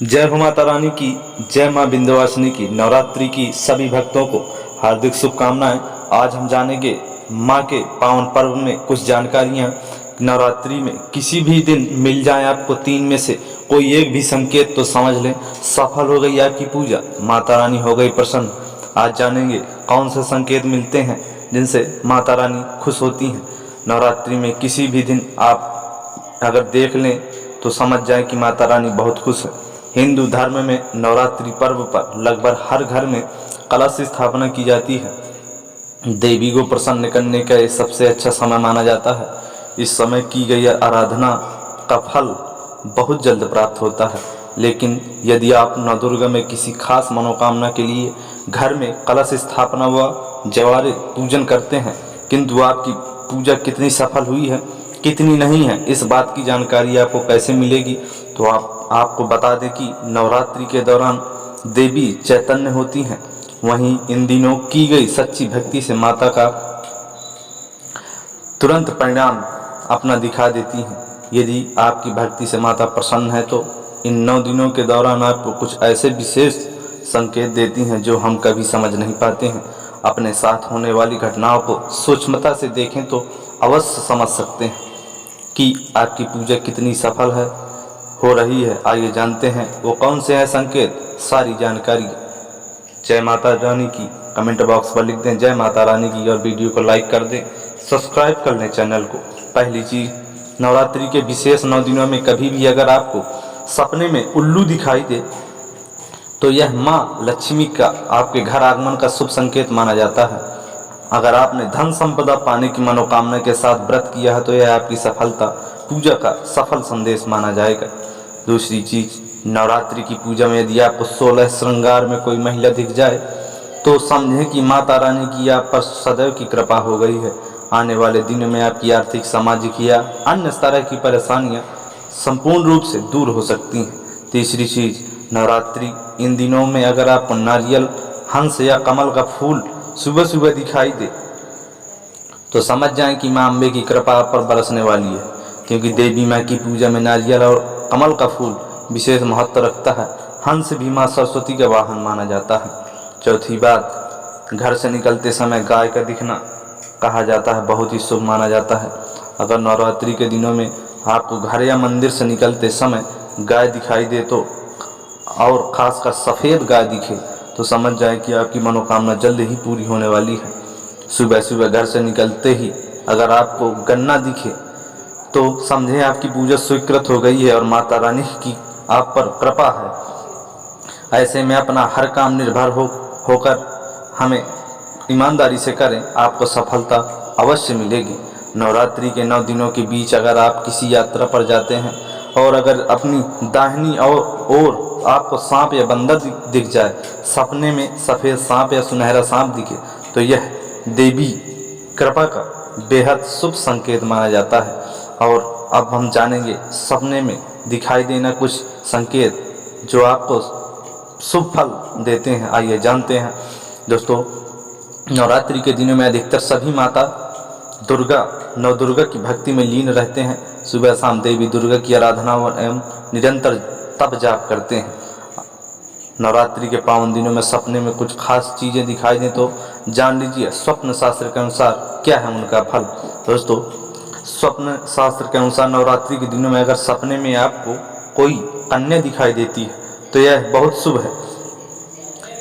जय हो माता रानी की, जय माँ विंध्यवासिनी की। नवरात्रि की सभी भक्तों को हार्दिक शुभकामनाएं। आज हम जानेंगे माँ के पावन पर्व में कुछ जानकारियाँ। नवरात्रि में किसी भी दिन मिल जाए आपको तीन में से कोई एक भी संकेत तो समझ लें सफल हो गई आपकी पूजा, माता रानी हो गई प्रसन्न। आज जानेंगे कौन से संकेत मिलते हैं जिनसे माता रानी खुश होती हैं। नवरात्रि में किसी भी दिन आप अगर देख लें तो समझ जाए कि माता रानी बहुत खुश है। हिंदू धर्म में नवरात्रि पर्व पर लगभग हर घर में कलश स्थापना की जाती है। देवी को प्रसन्न करने का ये सबसे अच्छा समय माना जाता है। इस समय की गई आराधना का फल बहुत जल्द प्राप्त होता है। लेकिन यदि आप नवदुर्गा में किसी खास मनोकामना के लिए घर में कलश स्थापना व जवारे पूजन करते हैं, किंतु आपकी पूजा कितनी सफल हुई है कितनी नहीं है, इस बात की जानकारी आपको कैसे मिलेगी? तो आपको बता दें कि नवरात्रि के दौरान देवी चैतन्य होती हैं। वहीं इन दिनों की गई सच्ची भक्ति से माता का तुरंत परिणाम अपना दिखा देती हैं। यदि आपकी भक्ति से माता प्रसन्न है तो इन 9 दिनों के दौरान आपको कुछ ऐसे विशेष संकेत देती हैं जो हम कभी समझ नहीं पाते हैं। अपने साथ होने वाली घटनाओं को सूक्ष्मता से देखें तो अवश्य समझ सकते हैं कि आपकी पूजा कितनी सफल हो रही है। आइए जानते हैं वो कौन से हैं संकेत, सारी जानकारी। जय माता रानी की कमेंट बॉक्स पर लिख दें जय माता रानी की, और वीडियो को लाइक कर दें, सब्सक्राइब कर लें चैनल को। पहली चीज़, नवरात्रि के विशेष 9 दिनों में कभी भी अगर आपको सपने में उल्लू दिखाई दे तो यह माँ लक्ष्मी का आपके घर आगमन का शुभ संकेत माना जाता है। अगर आपने धन संपदा पाने की मनोकामना के साथ व्रत किया है तो यह आपकी सफलता पूजा का सफल संदेश माना जाएगा। दूसरी चीज़, नवरात्रि की पूजा में यदि आपको 16 श्रृंगार में कोई महिला दिख जाए तो समझें कि माता रानी की आप पर सदैव की कृपा हो गई है। आने वाले दिनों में आपकी आर्थिक, सामाजिक या अन्य तरह की परेशानियां संपूर्ण रूप से दूर हो सकती हैं। तीसरी चीज़, नवरात्रि इन दिनों में अगर आपको नारियल, हंस या कमल का फूल सुबह सुबह दिखाई दे तो समझ जाएं कि माँ अम्बे की कृपा आप पर बरसने वाली है, क्योंकि देवी माँ की पूजा में नारियल और कमल का फूल विशेष महत्व रखता है। हंस भी माँ सरस्वती का वाहन माना जाता है। चौथी बात, घर से निकलते समय गाय का दिखना कहा जाता है बहुत ही शुभ माना जाता है। अगर नवरात्रि के दिनों में आपको घर या मंदिर से निकलते समय गाय दिखाई दे तो, और खासकर सफ़ेद गाय दिखे तो समझ जाए कि आपकी मनोकामना जल्द ही पूरी होने वाली है। सुबह सुबह घर से निकलते ही अगर आपको गन्ना दिखे तो समझें आपकी पूजा स्वीकृत हो गई है और माता रानी की आप पर कृपा है। ऐसे में अपना हर काम निर्भर होकर हमें ईमानदारी से करें, आपको सफलता अवश्य मिलेगी। नवरात्रि के 9 दिनों के बीच अगर आप किसी यात्रा पर जाते हैं और अगर अपनी दाहिनी ओर आपको सांप या बंदर दिख जाए, सपने में सफ़ेद सांप या सुनहरा सांप दिखे तो यह देवी कृपा का बेहद शुभ संकेत माना जाता है। और अब हम जानेंगे सपने में दिखाई देना कुछ संकेत जो आपको शुभ फल देते हैं। आइए जानते हैं। दोस्तों, नवरात्रि के दिनों में अधिकतर सभी माता दुर्गा, नवदुर्गा की भक्ति में लीन रहते हैं। सुबह शाम देवी दुर्गा की आराधना एवं निरंतर तप जाप करते हैं। नवरात्रि के पावन दिनों में सपने में कुछ खास चीज़ें दिखाई दें तो जान लीजिए स्वप्न शास्त्र के अनुसार क्या है उनका फल। दोस्तों, स्वप्न शास्त्र के अनुसार नवरात्रि के दिनों में अगर सपने में आपको कोई कन्या दिखाई देती है तो यह बहुत शुभ है,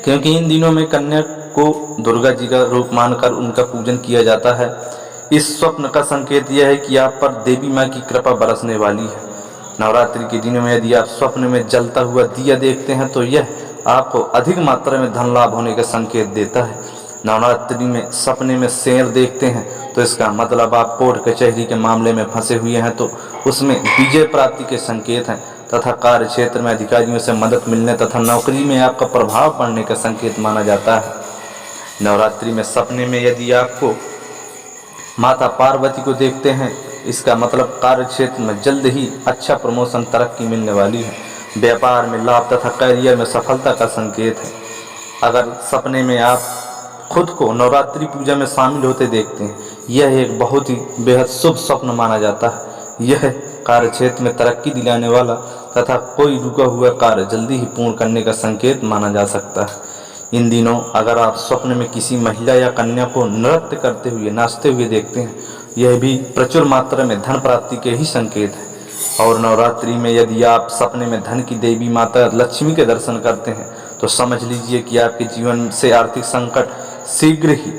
क्योंकि इन दिनों में कन्या को दुर्गा जी का रूप मानकर उनका पूजन किया जाता है। इस स्वप्न का संकेत यह है कि आप पर देवी माँ की कृपा बरसने वाली है। नवरात्रि के दिनों में यदि आप स्वप्न में जलता हुआ दिया देखते हैं तो यह आपको अधिक मात्रा में धन लाभ होने का संकेत देता है। नवरात्रि में सपने में शेर देखते हैं तो इसका मतलब आप कोर्ट कचहरी के मामले में फंसे हुए हैं तो उसमें विजय प्राप्ति के संकेत हैं, तथा कार्य क्षेत्र में अधिकारियों से मदद मिलने तथा नौकरी में आपका प्रभाव पड़ने का संकेत माना जाता है। नवरात्रि में सपने में यदि आपको माता पार्वती को देखते हैं, इसका मतलब कार्य क्षेत्र में जल्द ही अच्छा प्रमोशन, तरक्की मिलने वाली है। व्यापार में लाभ तथा करियर में सफलता का संकेत है। अगर सपने में आप खुद को नवरात्रि पूजा में शामिल होते देखते हैं, यह एक बहुत ही बेहद शुभ स्वप्न माना जाता है। यह कार्य क्षेत्र में तरक्की दिलाने वाला तथा कोई रुका हुआ कार्य जल्दी ही पूर्ण करने का संकेत माना जा सकता है। इन दिनों अगर आप स्वप्न में किसी महिला या कन्या को नृत्य करते हुए, नाचते हुए देखते हैं, यह भी प्रचुर मात्रा में धन प्राप्ति के ही संकेत है। और नवरात्रि में यदि आप सपने में धन की देवी माता लक्ष्मी के दर्शन करते हैं तो समझ लीजिए कि आपके जीवन से आर्थिक संकट शीघ्र ही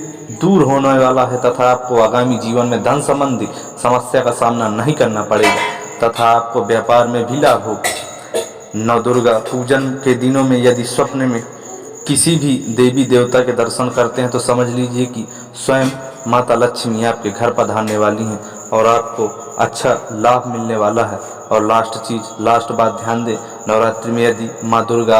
दूर होने वाला है तथा आपको आगामी जीवन में धन संबंधी समस्या का सामना नहीं करना पड़ेगा तथा आपको व्यापार में भी लाभ होगा। नवदुर्गा पूजन के दिनों में यदि स्वप्न में किसी भी देवी देवता के दर्शन करते हैं तो समझ लीजिए कि स्वयं माता लक्ष्मी आपके घर पधारने वाली हैं और आपको अच्छा लाभ मिलने वाला है। और लास्ट बात ध्यान दें, नवरात्रि में यदि माँ दुर्गा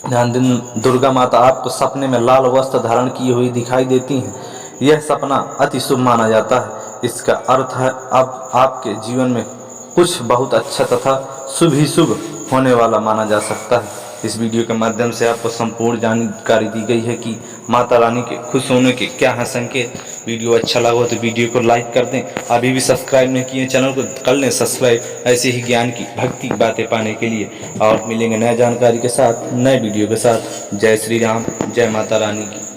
दुर्गा माता आपको सपने में लाल वस्त्र धारण किए हुई दिखाई देती हैं, यह सपना अति शुभ माना जाता है। इसका अर्थ है अब आपके जीवन में कुछ बहुत अच्छा तथा शुभ ही शुभ होने वाला माना जा सकता है। इस वीडियो के माध्यम से आपको संपूर्ण जानकारी दी गई है कि माता रानी के खुश होने के क्या हैं संकेत। वीडियो अच्छा लगा हो तो वीडियो को लाइक कर दें। अभी भी सब्सक्राइब नहीं किए चैनल को कर लें सब्सक्राइब, ऐसे ही ज्ञान की भक्ति बातें पाने के लिए। और मिलेंगे नए जानकारी के साथ, नए वीडियो के साथ। जय श्री राम, जय माता रानी की।